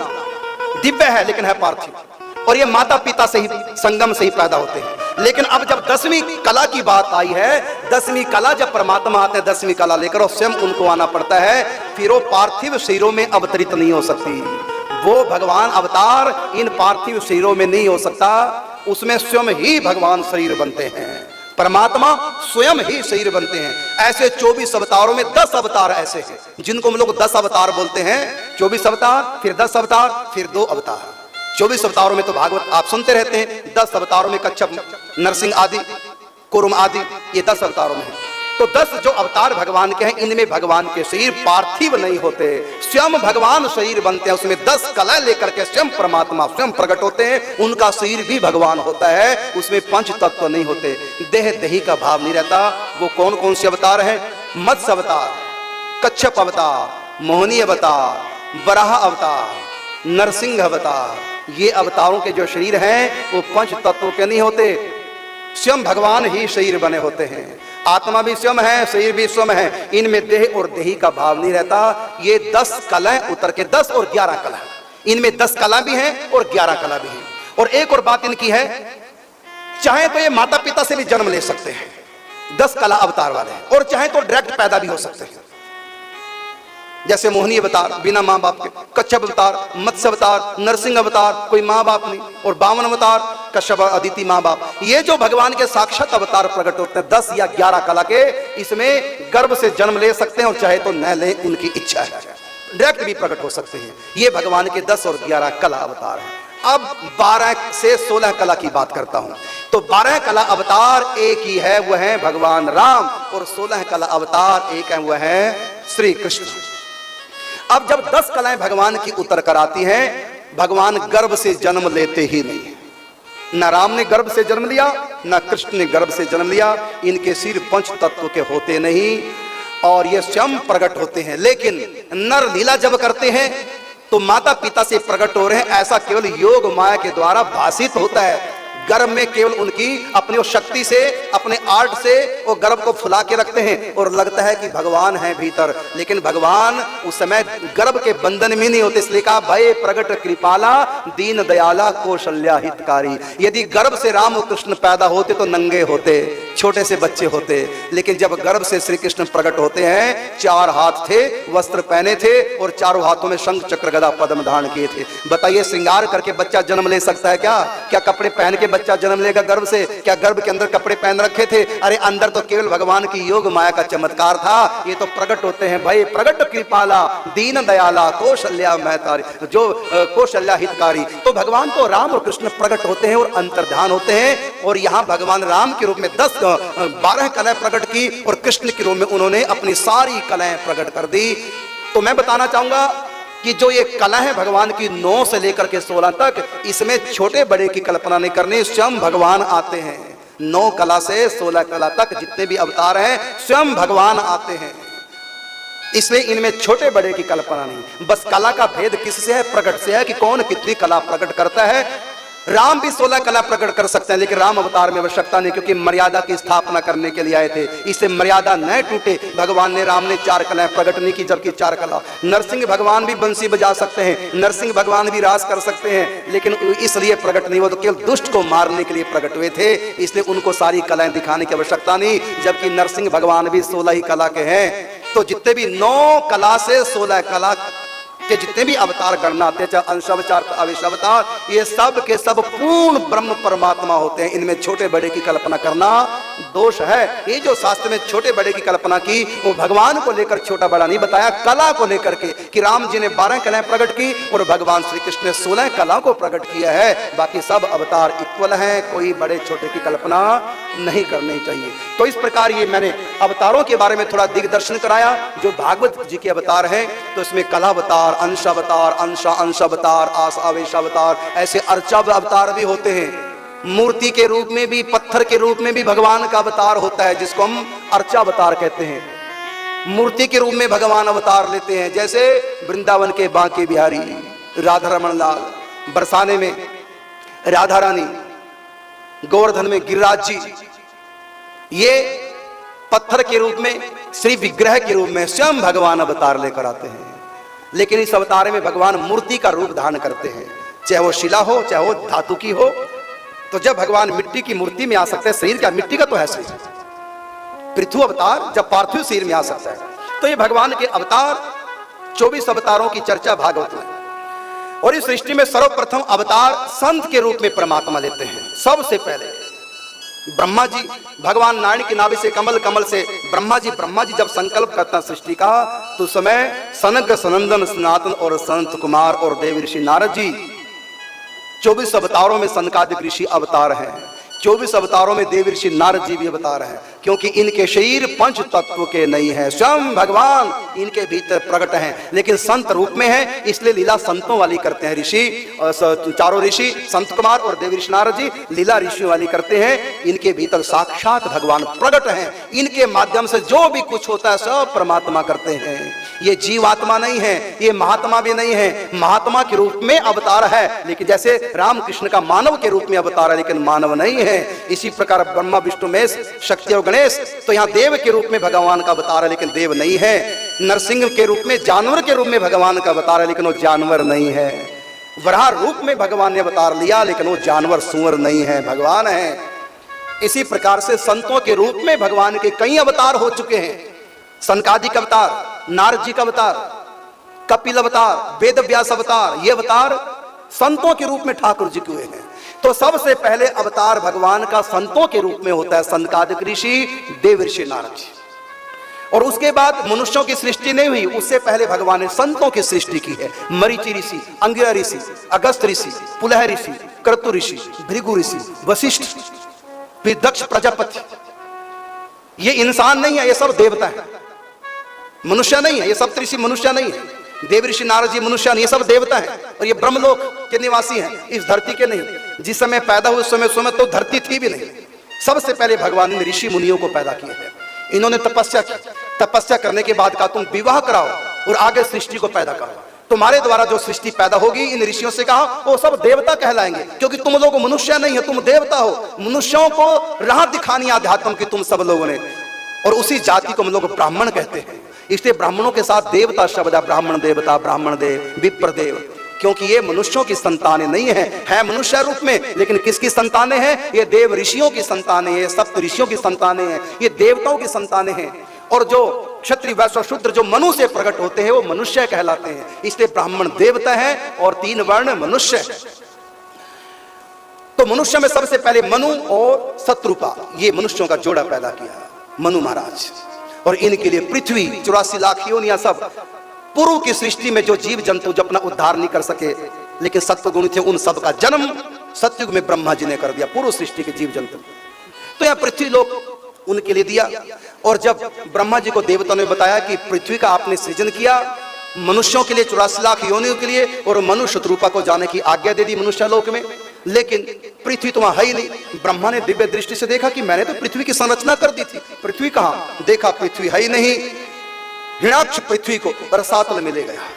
दिव्य है लेकिन है पार्थिव, और ये माता पिता से ही, संगम से ही पैदा होते हैं। लेकिन अब जब 10वीं कला की बात आई है, 10वीं कला जब परमात्मा आते हैं 10वीं कला लेकर, और स्वयं उनको आना पड़ता है, फिर वो पार्थिव शरीरों में अवतरित नहीं हो सकती। वो भगवान अवतार इन पार्थिव शरीरों में नहीं हो सकता, उसमें स्वयं ही भगवान शरीर बनते हैं, परमात्मा स्वयं ही शरीर बनते हैं। ऐसे 24 अवतारों में 10 अवतार ऐसे हैं जिनको हम लोग 10 अवतार बोलते हैं। 24 अवतार, फिर 10 अवतार, फिर 2 अवतार। 24 अवतारों में तो भागवत आप सुनते रहते हैं, 10 अवतारों में कच्छप, नरसिंह आदि, कुरुम आदि, ये 10 अवतारों में है। तो 10 जो अवतार भगवान के हैं, इनमें भगवान के शरीर पार्थिव नहीं होते, स्वयं भगवान शरीर बनते हैं। उसमें 10 कला लेकर के स्वयं परमात्मा स्वयं प्रकट होते हैं, उनका शरीर भी भगवान होता है, उसमें पंच तत्व नहीं होते, देह देही का भाव नहीं रहता। वो कौन कौन से अवतार हैं? मत्स्य अवतार, कच्छप अवतार, मोहिनी अवतार, वराह अवतार, नरसिंह अवतार। ये अवतारों के जो शरीर हैं वो पंच तत्वों के नहीं होते, स्वयं भगवान ही शरीर बने होते हैं। आत्मा भी स्वयं है, शरीर भी स्वयं है, इनमें देह और देही का भाव नहीं रहता। ये 10 कलाएं उतर के 10 और 11 कला, इनमें 10 कला भी हैं और 11 कला भी हैं। और एक और बात इनकी है, चाहे तो ये माता पिता से भी जन्म ले सकते हैं, 10 कला अवतार वाले, और चाहे तो डायरेक्ट पैदा भी हो सकते हैं। जैसे मोहिनी अवतार बिना माँ बाप के, कच्छप अवतार, मत्स्य अवतार, नरसिंह अवतार, कोई माँ बाप नहीं, और 52 अवतार कश्यप, अदिति, माँ बाप। ये जो भगवान के साक्षात अवतार प्रकट होते हैं 10 या 11 कला के, इसमें गर्भ से जन्म ले सकते हैं और चाहे तो न ले, उनकी इच्छा है, डायरेक्ट भी प्रकट हो सकते हैं। ये भगवान के 10 और 11 कला अवतार हैं। अब 12 से 16 कला की बात करता हूं। तो 12 कला अवतार एक ही है, वह है भगवान राम, और 16 कला अवतार एक है, वह है श्री कृष्ण। अब जब 10 कलाएं भगवान की उतर कर आती हैं, भगवान गर्भ से जन्म लेते ही नहीं है। न राम ने गर्भ से जन्म लिया, न कृष्ण ने गर्भ से जन्म लिया। इनके सिर पंच तत्व के होते नहीं और ये स्वयं प्रकट होते हैं। लेकिन नर लीला जब करते हैं तो माता पिता से प्रकट हो रहे हैं, ऐसा केवल योग माया के द्वारा भाषित होता है। गर्भ में केवल उनकी अपनी शक्ति से, अपने आर्ट से वो गर्भ को फुला के रखते हैं और लगता है कि भगवान है भीतर, लेकिन भगवान उस समय गर्भ के बंधन में नहीं होते। इसलिए कहा भय प्रगट कृपाला दीन दयाला कौशल्या हितकारी। यदि गर्भ से राम और कृष्ण पैदा होते तो नंगे होते, छोटे से बच्चे होते, लेकिन जब गर्भ से श्री कृष्ण प्रकट होते हैं, 4 हाथ थे, वस्त्र पहने थे और चारों हाथों में शंख चक्र गदा पद्म धारण किए थे। बताइए, श्रृंगार करके बच्चा जन्म ले सकता है क्या? क्या कपड़े पहन के बच्चा जन्म लेगा गर्भ से? क्या गर्भ के अंदर कपड़े पहन रखे थे? अरे अंदर तो केवल भगवान की योग माया का चमत्कार था। ये तो प्रकट होते हैं भाई, प्रकट कृपाला दीन दयाला कौशल्या महतारी, जो कौशल्या हितकारी। तो भगवान तो राम और कृष्ण प्रकट होते हैं और अंतर्ध्यान होते हैं। और यहाँ भगवान राम के रूप में 12 कलाएं प्रकट की और कृष्ण के रूप में उन्होंने अपनी सारी कलाएं प्रकट कर दी। तो मैं बताना चाहूंगा कि जो ये कला है भगवान की 9 से लेकर के 16 तक, इसमें छोटे बड़े की कल्पना नहीं करनी, स्वयं भगवान आते हैं। 9 कला से 16 कला तक जितने भी अवतार हैं, स्वयं भगवान आते हैं। इसलिए इनमें छोटे बड़े की कल्पना नहीं। बस कला का भेद किससे है? प्रकट से है कि कौन कितनी कला प्रकट करता है। राम भी 16 कला प्रकट कर सकते हैं, लेकिन राम अवतार में आवश्यकता नहीं, क्योंकि मर्यादा की स्थापना करने के लिए आए थे। इससे मर्यादा न टूटे, भगवान ने, राम ने 4 कलाएं प्रकट नहीं की, जबकि 4 कला। नरसिंह भगवान भी बंसी बजा सकते हैं, नरसिंह भगवान भी रास कर सकते हैं, लेकिन इसलिए प्रकट नहीं हुआ, तो केवल दुष्ट को मारने के लिए प्रकट हुए थे, इसलिए उनको सारी कलाएं दिखाने की आवश्यकता नहीं। जबकि नरसिंह भगवान भी 16 ही कला के हैं। तो जितने भी 9 कला से 16 कला के जितने भी अवतार करना आते हैं, चाहे अंशावतार, आवेशावतार, ये सब के सब पूर्ण ब्रह्म परमात्मा होते हैं। इनमें छोटे बड़े की कल्पना करना दोष है। ये जो शास्त्र में छोटे बड़े की कल्पना की, वो भगवान को लेकर छोटा बड़ा नहीं बताया, कला को लेकर के, कि राम जी ने 12 कलाएं प्रकट की और भगवान श्री कृष्ण ने 16 कला को प्रकट किया है। बाकी सब अवतार इक्वल हैं, कोई बड़े छोटे की कल्पना नहीं करनी चाहिए। तो इस प्रकार ये मैंने अवतारों के बारे में थोड़ा दिग्दर्शन कराया। जो भागवत जी के अवतार हैं, तो इसमें कला अवतार, अंश अवतार, अंश अवतार, आस आवेश अवतार, ऐसे अर्चा अवतार भी होते हैं। मूर्ति के रूप में भी, पत्थर के रूप में भी भगवान का अवतार होता है, जिसको हम अर्चा अवतार कहते हैं। मूर्ति के रूप में भगवान अवतार लेते हैं, जैसे वृंदावन के बांके बिहारी राधा रमन लाल, बरसाने में राधा रानी, गोवर्धन में गिरिराज जी, ये पत्थर के रूप में, श्री विग्रह के रूप में स्वयं भगवान अवतार लेकर आते हैं। लेकिन इस अवतार में भगवान मूर्ति का रूप धारण करते हैं, चाहे वो शिला हो, चाहे वो धातु की हो। तो जब भगवान मिट्टी की मूर्ति में आ सकते हैं, शरीर क्या मिट्टी का तो है शरीर, पृथु अवतार जब पार्थिव शरीर में आ सकता है, तो ये भगवान के अवतार 24 अवतारों की चर्चा भागवत में। और इस सृष्टि में सर्वप्रथम अवतार संत के रूप में परमात्मा लेते हैं। सबसे पहले ब्रह्मा जी, भगवान नारायण की नाभि से कमल, कमल से ब्रह्मा जी जब संकल्प करता सृष्टि का, तो समय सनक सनंदन सनातन और संत कुमार और देव ऋषि नारद जी, 24 अवतारों में सनकादिक ऋषि अवतार हैं, 24 अवतारों में देव ऋषि नारद जी भी अवतार हैं। क्योंकि इनके शरीर पंच तत्व के नहीं है, स्वयं भगवान इनके भीतर प्रकट हैं, लेकिन संत रूप में है, इसलिए लीला संतों वाली करते हैं ऋषि। चारों ऋषि संत कुमार और देव ऋषि नारद जी लीला ऋषियों वाली करते हैं। इनके भीतर साक्षात भगवान प्रकट हैं, इनके माध्यम से जो भी कुछ होता है सब परमात्मा करते हैं। ये जीवात्मा नहीं है, ये महात्मा भी नहीं है, महात्मा के रूप में अवतार है, लेकिन जैसे रामकृष्ण का मानव के रूप में अवतार है लेकिन मानव नहीं है। इसी प्रकार ब्रह्मा विष्णु महेश शक्ति और गणेश तो यहाँ देव के रूप में भगवान का अवतार है लेकिन देव नहीं है। नरसिंह के रूप में जानवर के रूप में भगवान का अवतार है लेकिन वो जानवर नहीं है। वराह रूप में भगवान ने अवतार लिया लेकिन वो जानवर सुअर नहीं है, भगवान है। इसी प्रकार से संतों के रूप में भगवान के कई अवतार हो चुके हैं। सनकादिक अवतार, नारद जी का अवतार, कपिल अवतार, वेद व्यास अवतार, ये अवतार संतों के रूप में ठाकुर जी के हुए हैं। तो सबसे पहले अवतार भगवान का संतों के रूप में होता है, सनकादिक ऋषि, देव ऋषि, नारद जी। और उसके बाद मनुष्यों की सृष्टि नहीं हुई, उससे पहले भगवान ने संतों की सृष्टि की है। मरीचि ऋषि, अंगिरा ऋषि, अगस्त ऋषि, पुलह ऋषि, क्रतु ऋषि, भृगु ऋषि, वशिष्ठ, फिर दक्ष प्रजापति। ये इंसान नहीं है, ये सब देवता है, मनुष्य नहीं है। ये सब ऋषि मनुष्य नहीं है। देव ऋषि नारद जी मनुष्य नहीं, ये सब देवता है और ये ब्रह्मलोक के निवासी हैं, इस धरती के नहीं। जिस समय पैदा हुए उस समय तो धरती थी भी नहीं। सबसे पहले भगवान ने ऋषि मुनियों को पैदा किया है। इन्होंने तपस्या की, तपस्या करने के बाद कहा तुम विवाह कराओ और आगे सृष्टि को पैदा करो। तुम्हारे द्वारा जो सृष्टि पैदा होगी, इन ऋषियों से कहा, वो सब देवता कहलाएंगे, क्योंकि तुम लोग मनुष्य नहीं है, तुम देवता हो। मनुष्यों को राह दिखानी अध्यात्म की तुम सब लोगों ने, और उसी जाति को हम लोग ब्राह्मण कहते हैं। इसलिए ब्राह्मणों के साथ देवता शब्द है, ब्राह्मण देवता, ब्राह्मण देव, विप्र देव, क्योंकि ये मनुष्यों की संतानें नहीं है मनुष्य रूप में, लेकिन किसकी संतानें हैं? ये देव ऋषियों की संतानें हैं, सप्त ऋषियों की संतानें हैं, ये देवताओं की संतानें हैं। और जो क्षत्रिय वैश्य शूद्र जो मनु से प्रकट होते हैं वो मनुष्य कहलाते हैं। इसलिए ब्राह्मण देवता है और 3 वर्ण मनुष्य। तो मनुष्य में सबसे पहले मनु और शत्रुपा, ये मनुष्यों का जोड़ा पैदा किया मनु महाराज। और इनके लिए पृथ्वी 84 लाख योनियां, सब पूर्व की सृष्टि में जो जीव जंतु जो अपना उद्धार नहीं कर सके लेकिन सत्वगुण थे, उन सब का जन्म सतयुग में ब्रह्मा जी ने कर दिया, पूर्व सृष्टि के जीव जंतु। तो यहाँ पृथ्वी लोक उनके लिए दिया। और जब ब्रह्मा जी को देवताओं ने बताया कि पृथ्वी का आपने सृजन किया मनुष्यों के लिए 84 लाख योनियों के लिए, और मनुष्य रूपा को जाने की आज्ञा दे दी मनुष्य लोक में, लेकिन पृथ्वी तो वहां है ही नहीं। ब्रह्मा ने दिव्य दृष्टि से देखा कि मैंने तो पृथ्वी की संरचना कर दी थी, पृथ्वी कहां? देखा पृथ्वी है ही नहीं। हिरणाक्ष पृथ्वी को रसातल में ले गया।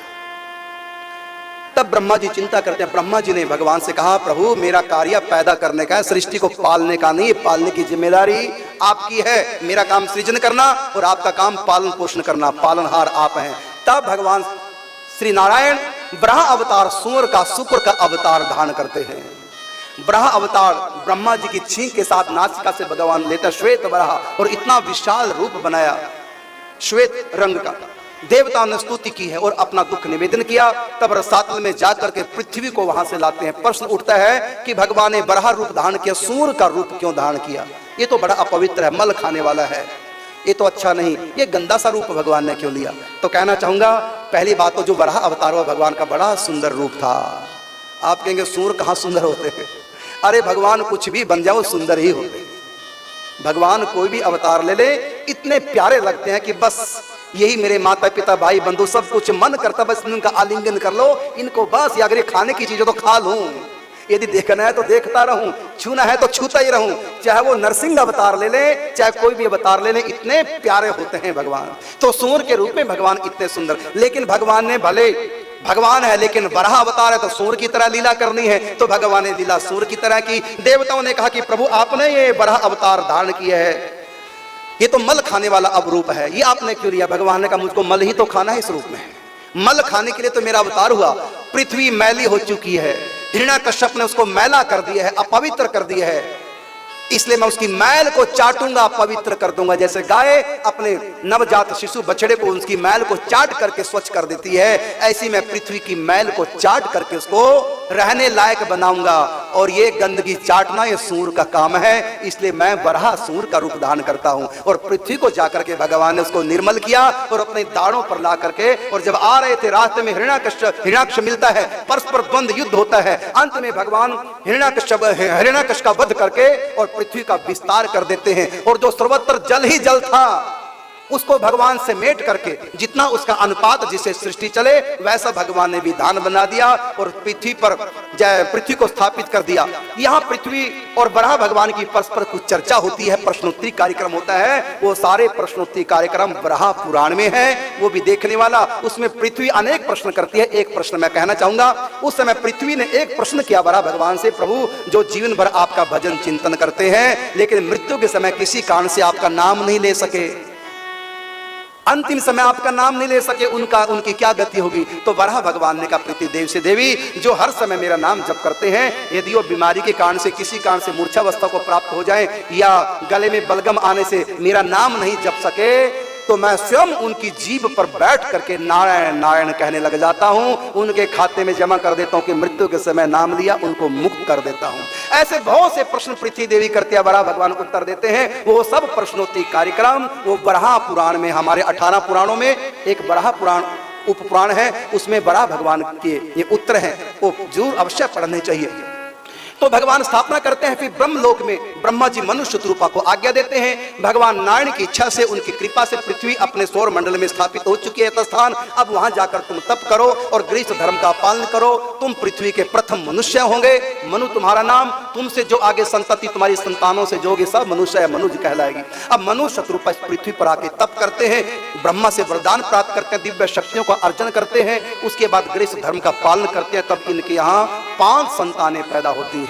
तब ब्रह्मा जी चिंता करते हैं। ब्रह्मा जी ने भगवान से कहा, प्रभु मेरा कार्य पैदा करने का है, सृष्टि को पालने का नहीं। पालने की जिम्मेदारी आपकी है, मेरा काम सृजन करना और आपका काम पालन पोषण करना, पालनहार आप हैं। तब भगवान श्री नारायण ब्रह्म अवतार सूअर का, शुक्र का अवतार धारण करते हैं। ब्रह्म अवतार ब्रह्मा जी की छींक के साथ नासिका से भगवान लेता श्वेत बराह, और इतना विशाल रूप बनाया श्वेत रंग का। देवताओं ने स्तुति की है और अपना दुख निवेदन किया। तब रसातल में जाकर के पृथ्वी को वहां से लाते हैं। प्रश्न उठता है कि भगवान ने बराह रूप धारण किया, सूअर का रूप क्यों धारण किया? ये तो बड़ा अपवित्र है, मल खाने वाला है, ये तो अच्छा नहीं, ये गंदा सा रूप भगवान ने क्यों लिया? तो कहना चाहूंगा, पहली बात तो जो बराह अवतार हुआ भगवान का बड़ा सुंदर रूप था। आप कहेंगे सूअर कहाँ सुंदर होते हैं? अरे भगवान कुछ भी बन जाओ सुंदर ही होते हैं। भगवान कोई भी अवतार ले ले, इतने प्यारे लगते हैं कि बस यही मेरे माता पिता भाई बंधु सब कुछ मन करता बस इनका आलिंगन कर लो, इनको बस, या अगर खाने की चीजें तो खा लूं, यदि देखना है तो देखता रहूं, छूना है तो छूता ही रहूं। चाहे वो नरसिंह अवतार ले ले, चाहे कोई भी अवतार ले ले, इतने प्यारे होते हैं भगवान। तो सूअर के रूप में भगवान इतने सुंदर, लेकिन भगवान ने भले भगवान है लेकिन बराह अवतार है तो सूअर की तरह लीला करनी है, तो भगवान ने लीला सूअर की तरह की। देवताओं ने कहा कि प्रभु आपने ये बराह अवतार धारण किया है, ये तो मल खाने वाला अब रूप है, ये आपने क्यों लिया? भगवान ने कहा मुझको मल ही तो खाना है इस रूप में, मल खाने के लिए तो मेरा अवतार हुआ। पृथ्वी मैली हो चुकी है, हिरण्यकश्यप ने उसको मैला कर दिया है, अपवित्र कर दिया है, इसलिए मैं उसकी मैल को चाटूंगा, पवित्र कर दूंगा। जैसे गाय अपने नवजात शिशु बछड़े को उसकी मैल को चाट करके स्वच्छ कर देती है, ऐसी मैं पृथ्वी की मैल को चाट करके उसको रहने लायक बनाऊंगा और ये गंदगी चाटना ये सूर का काम है, इसलिए मैं वराह सूर का रूप धारण करता हूं। और पृथ्वी को जाकर के भगवान ने उसको निर्मल किया और अपने दाढ़ों पर ला करके, और जब आ रहे थे रास्ते में हिरण्याक्ष मिलता है, परस्पर द्वंद्व युद्ध होता है, अंत में भगवान हिरण्याक्ष का वध करके और पृथ्वी का विस्तार कर देते हैं। और जो सर्वत्र जल ही जल था उसको भगवान से मेट करके, जितना उसका अनुपात जिसे सृष्टि चले वैसा भगवान ने विधान बना दिया और पृथ्वी को स्थापित कर दिया। यहाँ पृथ्वी और वराह भगवान की परस्पर कुछ चर्चा होती है, प्रश्नोत्तरी कार्यक्रम होता है। वो सारे प्रश्नोत्तरी कार्यक्रम वराह पुराण में है, वो भी देखने वाला। उसमें पृथ्वी अनेक प्रश्न करती है। एक प्रश्न मैं कहना चाहूंगा, उस समय पृथ्वी ने एक प्रश्न किया वराह भगवान से, प्रभु जो जीवन भर आपका भजन चिंतन करते हैं लेकिन मृत्यु के समय किसी कारण से आपका नाम नहीं ले सके, अंतिम समय आपका नाम नहीं ले सके, उनकी क्या गति होगी? तो वराह भगवान ने कहा, पृथ्वी देव से देवी जो हर समय मेरा नाम जप करते हैं, यदि वो बीमारी के कारण से किसी कारण से मूर्छावस्था को प्राप्त हो जाए या गले में बलगम आने से मेरा नाम नहीं जप सके, तो मैं स्वयं उनकी जीभ पर बैठ करके नारायण नारायण कहने लग जाता हूं, उनके खाते में जमा कर देता हूं कि मृत्यु के समय नाम लिया, उनको मुक्त कर देता हूं। ऐसे बहुत से प्रश्न पृथ्वी देवी करते हैं, वराह भगवान को उत्तर देते हैं। वो सब प्रश्नोत्तरी कार्यक्रम वो वराह पुराण में, हमारे 18 पुराणों में एक वराह पुराण उप पुराण है, उसमें वराह भगवान के ये उत्तर हैं, वो जरूर अवश्य पढ़ने चाहिए। तो भगवान स्थापना करते हैं, फिर ब्रह्मलोक में ब्रह्मा जी मनुष्य रूपा को आज्ञा देते हैं। भगवान नारायण की इच्छा से, उनकी कृपा से पृथ्वी अपने सौर मंडल में स्थापित हो चुकी है तस्थान। अब वहां जाकर तुम तप करो और गृहस्थ धर्म का पालन करो, तुम पृथ्वी के प्रथम मनुष्य होंगे। मनु तुम्हारा नाम, तुमसे जो आगे संतति तुम्हारी संतानों से जोगे सब मनुष्य है, मनुज कहलाएगी। अब मनु शत्रुपा पृथ्वी पर आके तप करते हैं, ब्रह्मा से वरदान प्राप्त करते हैं, दिव्य शक्तियों का अर्जन करते हैं, उसके बाद गृहस्थ धर्म का पालन करते हैं। तब इनके यहाँ 5 संतानें पैदा होती है,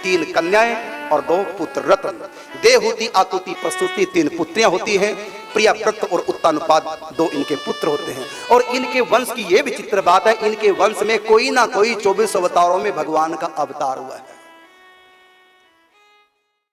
3 कन्याएं और 2 पुत्र रत्न। देवहूति, आकुति, प्रसूति 3 पुत्रियां होती हैं। प्रियव्रत और उत्तानुपाद 2 इनके पुत्र होते हैं। और इनके वंश की यह विचित्र बात है, इनके वंश में कोई ना कोई 24 अवतारों में भगवान का अवतार हुआ है।